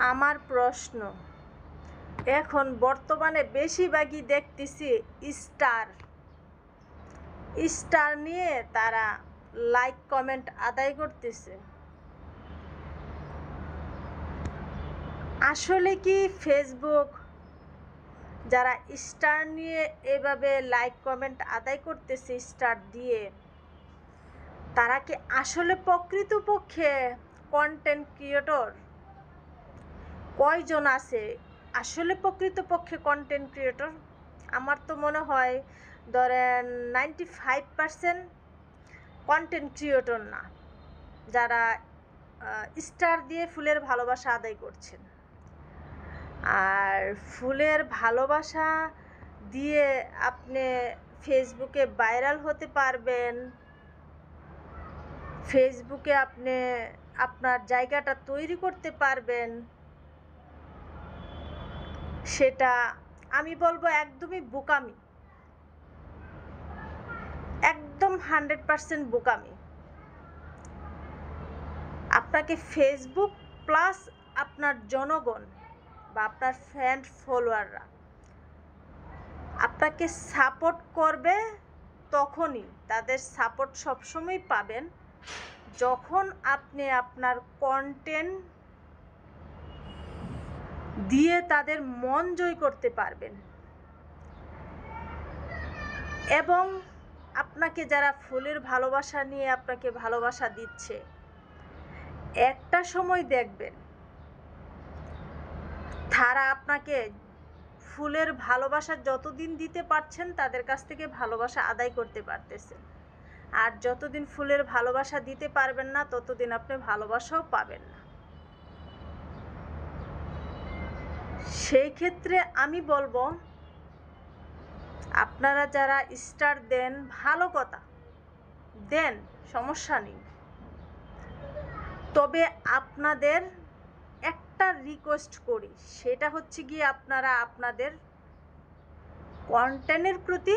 আমার প্রশ্ন, এখন বর্তমানে বেশিরভাগই দেখতেছি স্টার নিয়ে তারা লাইক কমেন্ট আদায় করতেছে। আসলে কি ফেসবুক যারা স্টার নিয়ে এভাবে লাইক কমেন্ট আদায় করতেছে স্টার দিয়ে, তারা কি আসলে প্রকৃতপক্ষে কন্টেন্ট ক্রিয়েটর? কয়জন আছে আসলে প্রকৃতপক্ষে কন্টেন্ট ক্রিয়েটর? আমার তো মনে হয় ধরেন 95% কন্টেন্ট ক্রিয়েটর না, যারা স্টার দিয়ে ফুলের ভালোবাসা আদায় করছেন। আর ফুলের ভালোবাসা দিয়ে আপনি ফেসবুকে ভাইরাল হতে পারবেন, ফেসবুকে আপনি আপনার জায়গাটা তৈরি করতে পারবেন, সেটা আমি বলবো একদমই বোকামি, একদম 100% বোকামি। আপনাকে ফেসবুক প্লাস আপনার জনগণ বা আপনার ফ্যান ফলোয়াররা আপনাকে সাপোর্ট করবে, তখনই তাদের সাপোর্ট সবসময় পাবেন যখন আপনি আপনার কন্টেন্ট দিয়ে তাদের মন জয় করতে পারবেন। এবং আপনাকে যারা ফুলের ভালোবাসা নিয়ে আপনাকে ভালোবাসা দিচ্ছে, একটা সময় দেখবেন তারা আপনাকে ফুলের ভালোবাসা যতদিন দিতে পারছেন তাদের কাছ থেকে ভালোবাসা আদায় করতে পারতেছেন, আর যতদিন ফুলের ভালোবাসা দিতে পারবেন না ততদিন আপনি ভালোবাসাও পাবেন না। সেই ক্ষেত্রে আমি বলবো, আপনারা যারা স্টার দেন, ভালো কথা দেন, সমস্যা নেই, তবে আপনাদের একটা রিকোয়েস্ট করি, সেটা হচ্ছে গিয়ে আপনারা আপনাদের কন্টেন্টের প্রতি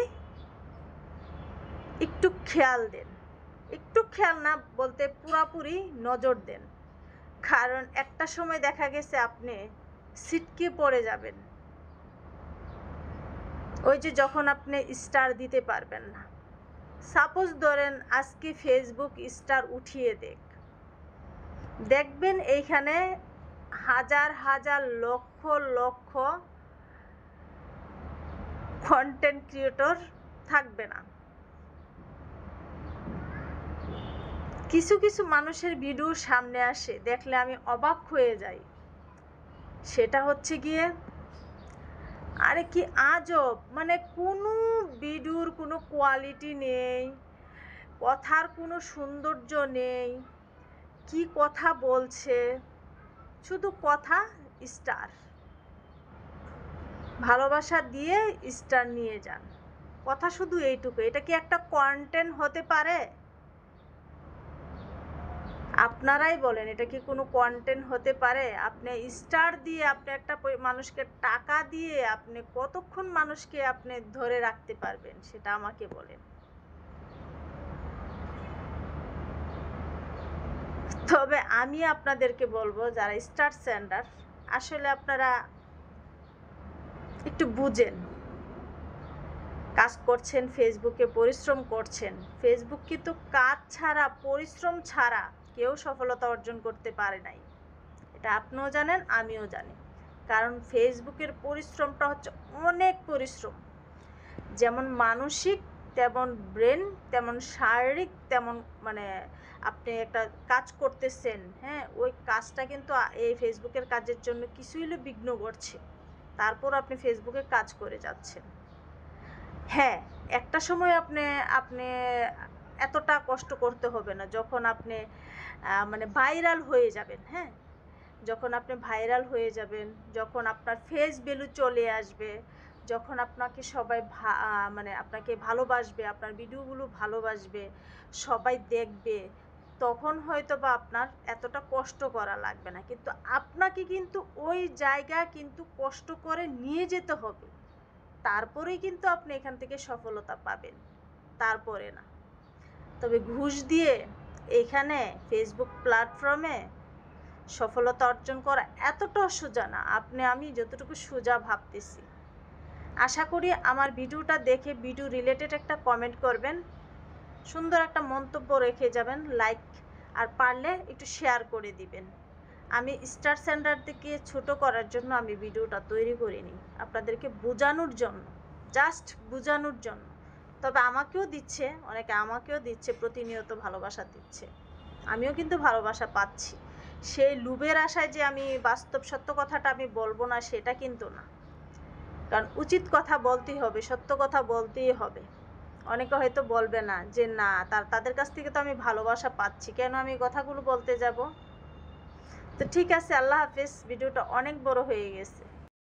একটু খেয়াল দেন, একটু খেয়াল না বলতে পুরাপুরি নজর দেন। কারণ একটা সময় দেখা গেছে আপনি ছিটকে পড়ে যাবেন, ওই যে যখন আপনি স্টার দিতে পারবেন না। সাপোজ ধরেন আজকে ফেসবুক স্টার উঠিয়ে দেখবেন এইখানে হাজার হাজার লক্ষ লক্ষ কন্টেন্ট ক্রিয়েটর থাকবে না। কিছু কিছু মানুষের ভিডিও সামনে আসে, দেখলে আমি অবাক হয়ে যাই। সেটা হচ্ছে গিয়ে, আরে কি আজব, মানে কোনো ভিডিওর কোনো কোয়ালিটি নেই, কথার কোনো সৌন্দর্য নেই, কি কথা বলছে, শুধু কথা স্টার, ভালোবাসা দিয়ে স্টার নিয়ে যান, কথা শুধু এইটুকু। এটা কি একটা কন্টেন্ট হতে পারে? আপনারাই বলেন, এটা কি কোনো কন্টেন্ট হতে পারে? আপনি স্টার দিয়ে আপনি একটা মানুষকে টাকা দিয়ে আপনি কতক্ষণ মানুষকে আপনি ধরে রাখতে পারবেন, সেটা আমাকে বলেন। তবে আমি আপনাদেরকে বলবো, যারা স্টার সেন্ডার, আসলে আপনারা একটু বুঝেন, কাজ করছেন ফেসবুকে, পরিশ্রম করছেন। ফেসবুক কিন্তু কাজ ছাড়া, পরিশ্রম ছাড়া কেউ সফলতা অর্জন করতে পারে নাই, এটা আপনিও জানেন, আমিও জানি। কারণ ফেসবুকের পরিশ্রমটা হচ্ছে অনেক পরিশ্রম, যেমন মানসিক তেমন ব্রেন, তেমন শারীরিক, তেমন মানে আপনি একটা কাজ করতেছেন, হ্যাঁ, ওই কাজটা কিন্তু এই ফেসবুকের কাজের জন্য কিছুই হলে বিঘ্ন ঘটছে, তারপর আপনি ফেসবুকে কাজ করে যাচ্ছেন। হ্যাঁ, একটা সময় আপনি আপনি এতটা কষ্ট করতে হবে না, যখন আপনি মানে ভাইরাল হয়ে যাবেন। হ্যাঁ, যখন আপনি ভাইরাল হয়ে যাবেন, যখন আপনার ফেস ভ্যালু চলে আসবে, যখন আপনাকে সবাই মানে আপনাকে ভালোবাসবে, আপনার ভিডিওগুলো ভালোবাসবে, সবাই দেখবে, তখন হয়তো বা আপনার এতটা কষ্ট করা লাগবে না। কিন্তু আপনাকে কিন্তু ওই জায়গা কিন্তু কষ্ট করে নিয়ে যেতে হবে, তারপরেই কিন্তু আপনি এখান থেকে সফলতা পাবেন, তারপরে না। তবে ঘুষ দিয়ে এখানে ফেসবুক প্ল্যাটফর্মে সফলতা অর্জন করা এতটাও সোজা না, আমি যতটুকু সোজা ভাবতেছি। আশা করি আমার ভিডিওটা দেখে ভিডিও রিলেটেড একটা কমেন্ট করবেন, সুন্দর একটা মন্তব্য রেখে যাবেন, লাইক আর পারলে একটু শেয়ার করে দিবেন। আমি স্টার সেন্টার থেকে ছোট করার জন্য আমি ভিডিওটা তৈরি করিনি, আপনাদেরকে বোঝানোর জন্য, জাস্ট বোঝানোর জন্য। তবে আমাকেও দিচ্ছে, অনেকে আমাকেও দিচ্ছে, প্রতিনিয়ত ভালোবাসা দিচ্ছে, আমিও কিন্তু ভালোবাসা পাচ্ছি। সেই লোভের আশায় যে আমি বাস্তব সত্য কথাটা আমি বলবো না সেটা কিন্তু না, কারণ উচিত কথা বলতেই হবে, সত্য কথা বলতেই হবে। অনেকে হয়তো বলবে না যে না, তাদের কাছ থেকে তো আমি ভালোবাসা পাচ্ছি, কেন আমি কথাগুলো বলতে যাব। তো ঠিক আছে, আল্লাহ হাফেজ। ভিডিওটা অনেক বড় হয়ে গেছে।